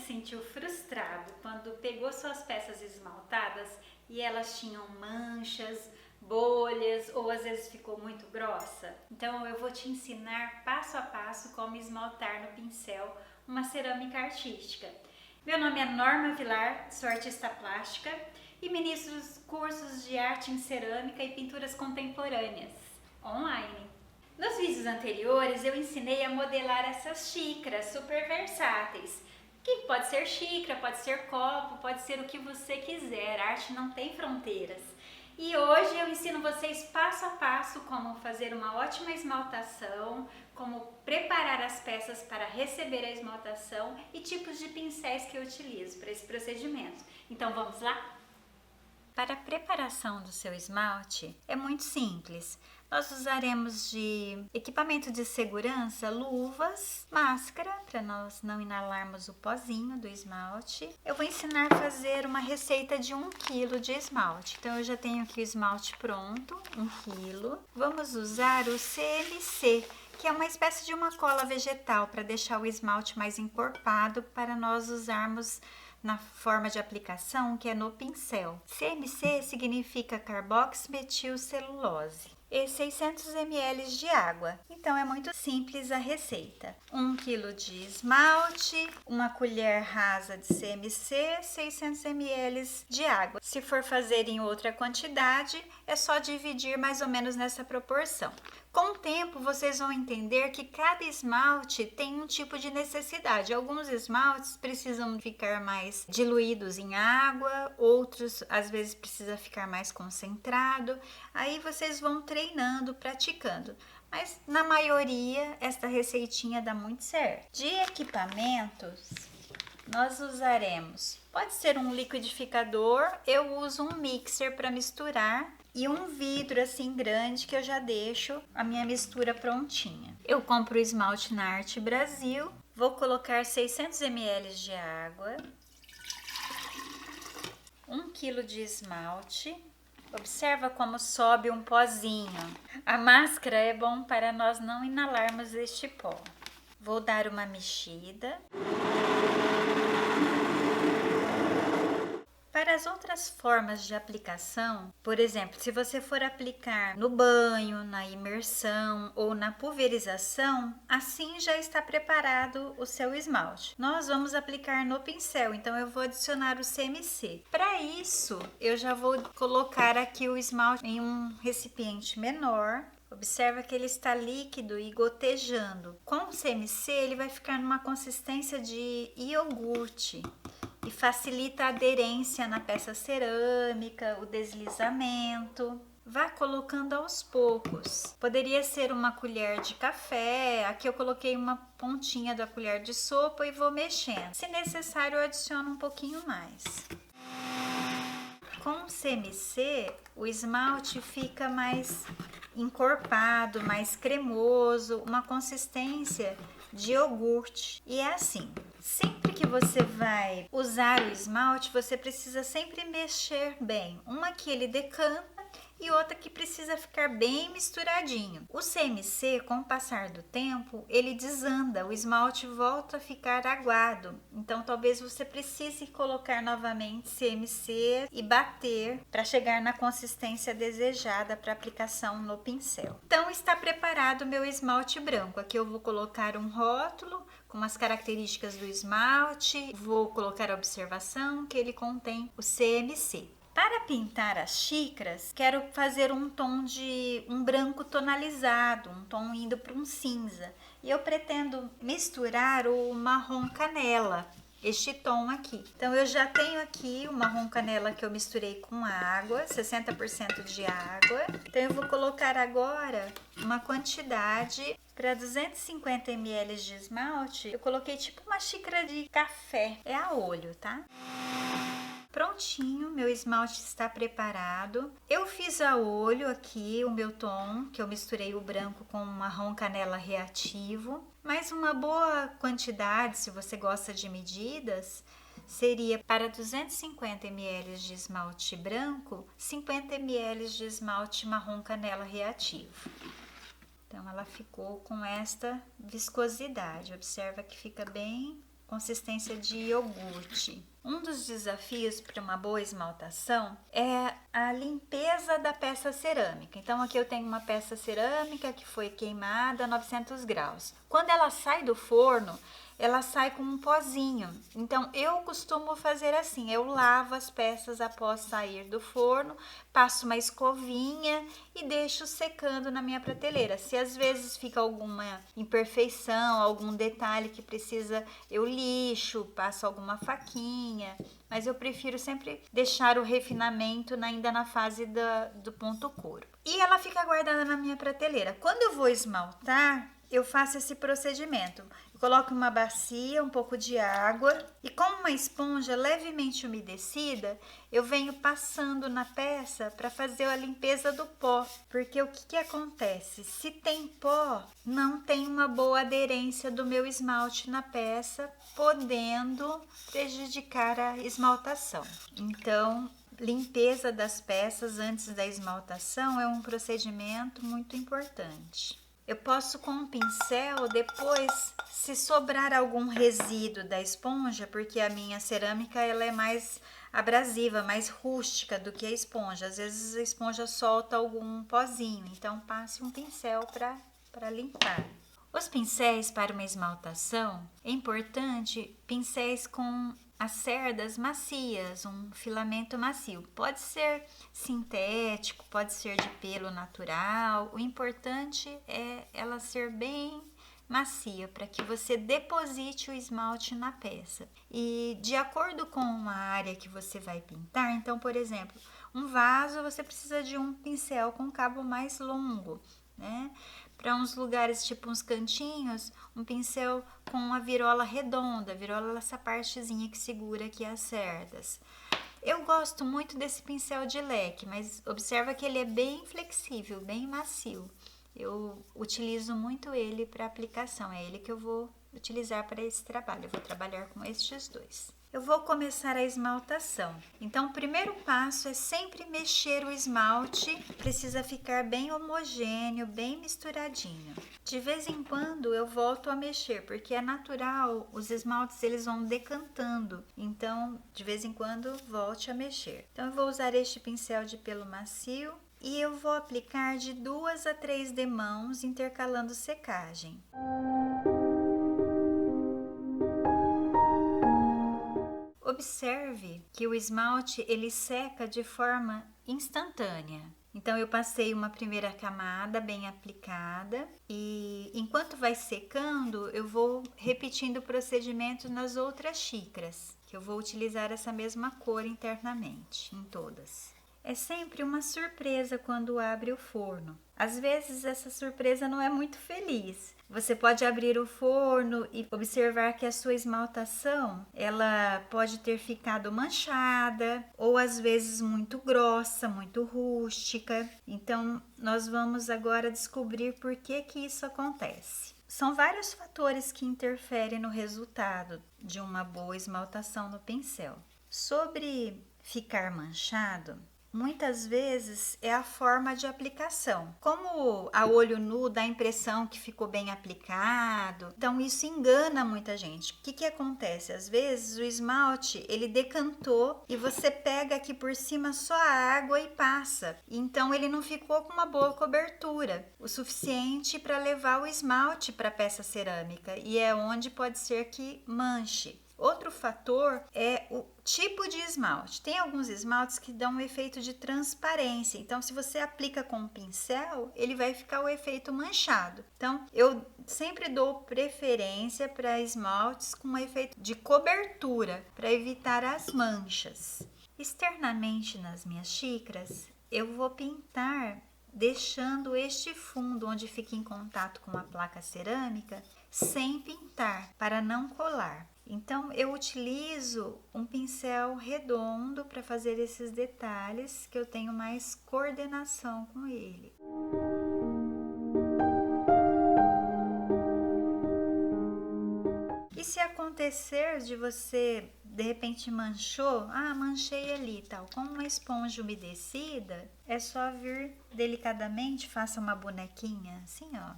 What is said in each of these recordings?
sentiu frustrado quando pegou suas peças esmaltadas e elas tinham manchas, bolhas ou às vezes ficou muito grossa? Então eu vou te ensinar passo a passo como esmaltar no pincel uma cerâmica artística. Meu nome é Norma Vilar, sou artista plástica e ministro os cursos de arte em cerâmica e pinturas contemporâneas online. Nos vídeos anteriores eu ensinei a modelar essas xícaras super versáteis, que pode ser xícara, pode ser copo, pode ser o que você quiser, a arte não tem fronteiras. E hoje eu ensino vocês passo a passo como fazer uma ótima esmaltação, como preparar as peças para receber a esmaltação e tipos de pincéis que eu utilizo para esse procedimento. Então vamos lá? Para a preparação do seu esmalte é muito simples. Nós usaremos de equipamento de segurança, luvas, máscara, para nós não inalarmos o pozinho do esmalte. Eu vou ensinar a fazer uma receita de 1 kg de esmalte. Então eu já tenho aqui o esmalte pronto, 1 kg. Vamos usar o CMC, que é uma espécie de uma cola vegetal para deixar o esmalte mais encorpado para nós usarmos na forma de aplicação, que é no pincel. CMC significa carboximetilcelulose. E 600 ml de água. Então é muito simples a receita. 1 kg de esmalte, uma colher rasa de CMC, 600 ml de água. Se for fazer em outra quantidade, é só dividir mais ou menos nessa proporção. Com o tempo, vocês vão entender que cada esmalte tem um tipo de necessidade. Alguns esmaltes precisam ficar mais diluídos em água, outros às vezes precisa ficar mais concentrado. Aí vocês vão treinando, praticando. Mas na maioria, esta receitinha dá muito certo. De equipamentos, nós usaremos, pode ser um liquidificador, eu uso um mixer para misturar e um vidro assim grande que eu já deixo a minha mistura prontinha. Eu compro o esmalte na Arte Brasil, vou colocar 600 ml de água, 1 kg de esmalte. Observa como sobe um pozinho. A máscara é bom para nós não inalarmos este pó. Vou dar uma mexida. Para as outras formas de aplicação, por exemplo, se você for aplicar no banho, na imersão ou na pulverização, assim já está preparado o seu esmalte. Nós vamos aplicar no pincel, então eu vou adicionar o CMC. Para isso, eu já vou colocar aqui o esmalte em um recipiente menor. Observa que ele está líquido e gotejando. Com o CMC, ele vai ficar numa consistência de iogurte e facilita a aderência na peça cerâmica, o deslizamento. Vá colocando aos poucos. Poderia ser uma colher de café, aqui eu coloquei uma pontinha da colher de sopa e vou mexendo. Se necessário, eu adiciono um pouquinho mais. Com o CMC, o esmalte fica mais encorpado, mais cremoso, uma consistência de iogurte. E é assim, sempre que você vai usar o esmalte, você precisa sempre mexer bem. Uma que ele decanta e outra que precisa ficar bem misturadinho. O CMC, com o passar do tempo, ele desanda, o esmalte volta a ficar aguado. Então, talvez você precise colocar novamente CMC e bater para chegar na consistência desejada para aplicação no pincel. Então, está preparado o meu esmalte branco. Aqui eu vou colocar um rótulo com as características do esmalte, vou colocar a observação que ele contém o CMC. Para pintar as xícaras, quero fazer um tom de um branco tonalizado, um tom indo para um cinza. E eu pretendo misturar o marrom canela, este tom aqui. Então eu já tenho aqui o marrom canela que eu misturei com água, 60% de água. Então eu vou colocar agora uma quantidade para 250 ml de esmalte. Eu coloquei tipo uma xícara de café, é a olho, tá? Prontinho, meu esmalte está preparado. Eu fiz a olho aqui o meu tom, que eu misturei o branco com o marrom canela reativo. Mas uma boa quantidade, se você gosta de medidas, seria para 250 ml de esmalte branco, 50 ml de esmalte marrom canela reativo. Então, ela ficou com esta viscosidade. Observa que fica bem consistência de iogurte. Um dos desafios para uma boa esmaltação é a limpeza da peça cerâmica. Então aqui eu tenho uma peça cerâmica que foi queimada a 900 graus. Quando ela sai do forno, ela sai com um pozinho. Então eu costumo fazer assim, eu lavo as peças após sair do forno, passo uma escovinha e deixo secando na minha prateleira. Se às vezes fica alguma imperfeição, algum detalhe que precisa, eu lixo, passo alguma faquinha, mas eu prefiro sempre deixar o refinamento ainda na fase do ponto couro. E ela fica guardada na minha prateleira. Quando eu vou esmaltar, eu faço esse procedimento. Eu coloco uma bacia, um pouco de água e com uma esponja levemente umedecida, eu venho passando na peça para fazer a limpeza do pó. Porque o que acontece? Se tem pó, não tem uma boa aderência do meu esmalte na peça, podendo prejudicar a esmaltação. Então, limpeza das peças antes da esmaltação é um procedimento muito importante. Eu posso com um pincel depois, se sobrar algum resíduo da esponja, porque a minha cerâmica ela é mais abrasiva, mais rústica do que a esponja. Às vezes a esponja solta algum pozinho, então passe um pincel para limpar. Os pincéis para uma esmaltação, é importante pincéis com as cerdas macias, um filamento macio. Pode ser sintético, pode ser de pelo natural. O importante é ela ser bem macia para que você deposite o esmalte na peça. E de acordo com a área que você vai pintar, então, por exemplo, um vaso você precisa de um pincel com cabo mais longo, né? Para uns lugares, tipo uns cantinhos, um pincel com uma virola redonda. A virola é essa partezinha que segura aqui as cerdas. Eu gosto muito desse pincel de leque, mas observa que ele é bem flexível, bem macio. Eu utilizo muito ele para aplicação, é ele que eu vou utilizar para esse trabalho. Eu vou trabalhar com estes dois. Eu vou começar a esmaltação. Então, o primeiro passo é sempre mexer o esmalte. Precisa ficar bem homogêneo, bem misturadinho. De vez em quando eu volto a mexer, porque é natural, os esmaltes eles vão decantando. Então, de vez em quando, volte a mexer. Então, eu vou usar este pincel de pelo macio e eu vou aplicar de 2 a 3 demãos, intercalando secagem. Observe que o esmalte ele seca de forma instantânea. Então eu passei uma primeira camada bem aplicada e enquanto vai secando eu vou repetindo o procedimento nas outras xícaras, que eu vou utilizar essa mesma cor internamente em todas. É sempre uma surpresa quando abre o forno. Às vezes essa surpresa não é muito feliz. Você pode abrir o forno e observar que a sua esmaltação, ela pode ter ficado manchada ou às vezes muito grossa, muito rústica. Então, nós vamos agora descobrir por que isso acontece. São vários fatores que interferem no resultado de uma boa esmaltação no pincel. Sobre ficar manchado, muitas vezes é a forma de aplicação. Como a olho nu dá a impressão que ficou bem aplicado, então isso engana muita gente. O que acontece? Às vezes o esmalte ele decantou e você pega aqui por cima só a água e passa. Então ele não ficou com uma boa cobertura, o suficiente para levar o esmalte para a peça cerâmica e é onde pode ser que manche. Outro fator é o tipo de esmalte. Tem alguns esmaltes que dão um efeito de transparência. Então, se você aplica com um pincel, ele vai ficar o efeito manchado. Então, eu sempre dou preferência para esmaltes com um efeito de cobertura, para evitar as manchas. Externamente nas minhas xícaras, eu vou pintar deixando este fundo onde fica em contato com a placa cerâmica sem pintar, para não colar. Então, eu utilizo um pincel redondo para fazer esses detalhes, que eu tenho mais coordenação com ele. E se acontecer de você, de repente, manchou, manchei ali tal, com uma esponja umedecida, é só vir delicadamente, faça uma bonequinha, assim ó,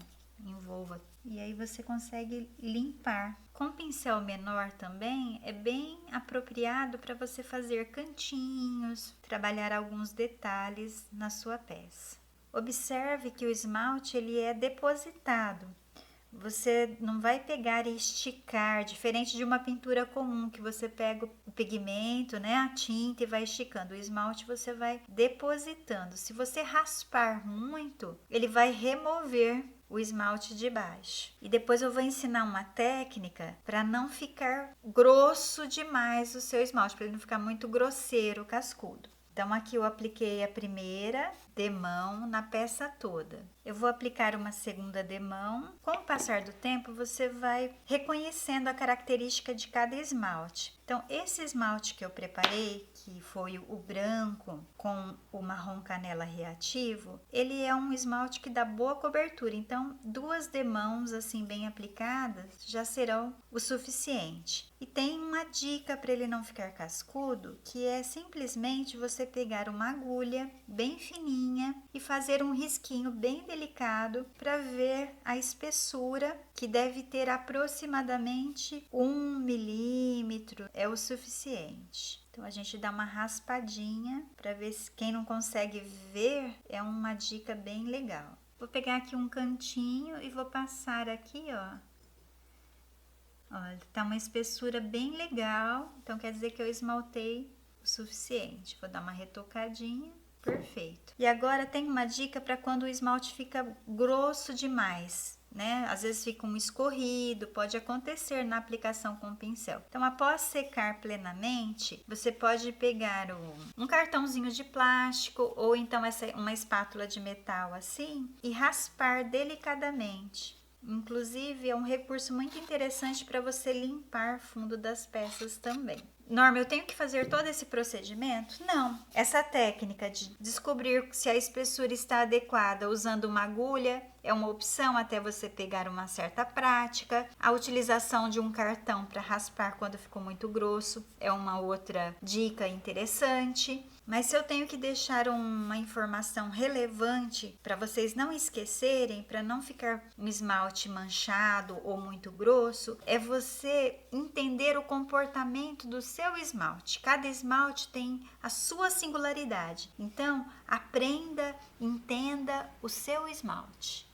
envolva. E aí você consegue limpar. Com pincel menor também é bem apropriado para você fazer cantinhos, trabalhar alguns detalhes na sua peça. Observe que o esmalte ele é depositado. Você não vai pegar e esticar, diferente de uma pintura comum, que você pega o pigmento, né, a tinta e vai esticando. O esmalte você vai depositando. Se você raspar muito, ele vai remover o esmalte de baixo. E depois eu vou ensinar uma técnica para não ficar grosso demais o seu esmalte, para ele não ficar muito grosseiro, cascudo. Então, aqui eu apliquei a primeira demão na peça toda. Eu vou aplicar uma segunda demão. Com o passar do tempo, você vai reconhecendo a característica de cada esmalte. Então, esse esmalte que eu preparei, que foi o branco com o marrom canela reativo, ele é um esmalte que dá boa cobertura. Então, 2 demãos assim bem aplicadas já serão o suficiente. E tem uma dica para ele não ficar cascudo, que é simplesmente você pegar uma agulha bem fininha e fazer um risquinho bem delicado para ver a espessura, que deve ter aproximadamente 1 milímetro, é o suficiente. Então a gente dá uma raspadinha para ver se quem não consegue ver, é uma dica bem legal. Vou pegar aqui um cantinho e vou passar aqui, ó. Olha, tá uma espessura bem legal, então quer dizer que eu esmaltei o suficiente. Vou dar uma retocadinha, perfeito. E agora tem uma dica para quando o esmalte fica grosso demais, né? Às vezes fica um escorrido, pode acontecer na aplicação com o pincel. Então, após secar plenamente, você pode pegar um cartãozinho de plástico ou então uma espátula de metal assim e raspar delicadamente. Inclusive, é um recurso muito interessante para você limpar fundo das peças também. Norma, eu tenho que fazer todo esse procedimento? Não. Essa técnica de descobrir se a espessura está adequada usando uma agulha é uma opção até você pegar uma certa prática. A utilização de um cartão para raspar quando ficou muito grosso é uma outra dica interessante. Mas se eu tenho que deixar uma informação relevante para vocês não esquecerem, para não ficar um esmalte manchado ou muito grosso, é você entender o comportamento do seu esmalte. Cada esmalte tem a sua singularidade. Então, aprenda, entenda o seu esmalte.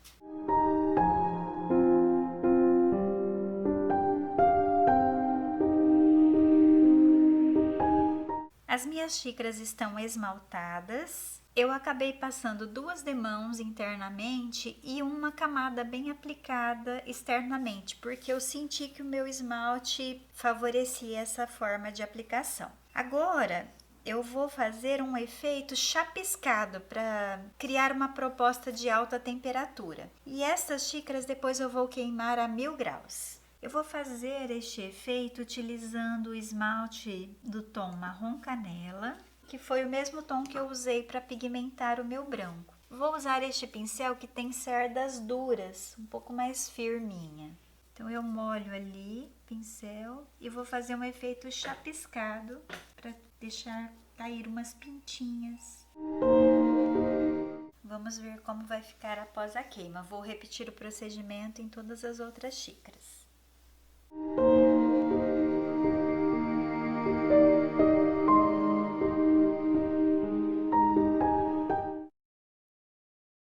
As minhas xícaras estão esmaltadas. Eu acabei passando 2 demãos internamente e uma camada bem aplicada externamente, porque eu senti que o meu esmalte favorecia essa forma de aplicação. Agora, eu vou fazer um efeito chapiscado para criar uma proposta de alta temperatura. E essas xícaras depois eu vou queimar a 1000 graus. Eu vou fazer este efeito utilizando o esmalte do tom marrom canela, que foi o mesmo tom que eu usei para pigmentar o meu branco. Vou usar este pincel que tem cerdas duras, um pouco mais firminha. Então eu molho ali o pincel e vou fazer um efeito chapiscado para deixar cair umas pintinhas. Vamos ver como vai ficar após a queima. Vou repetir o procedimento em todas as outras xícaras.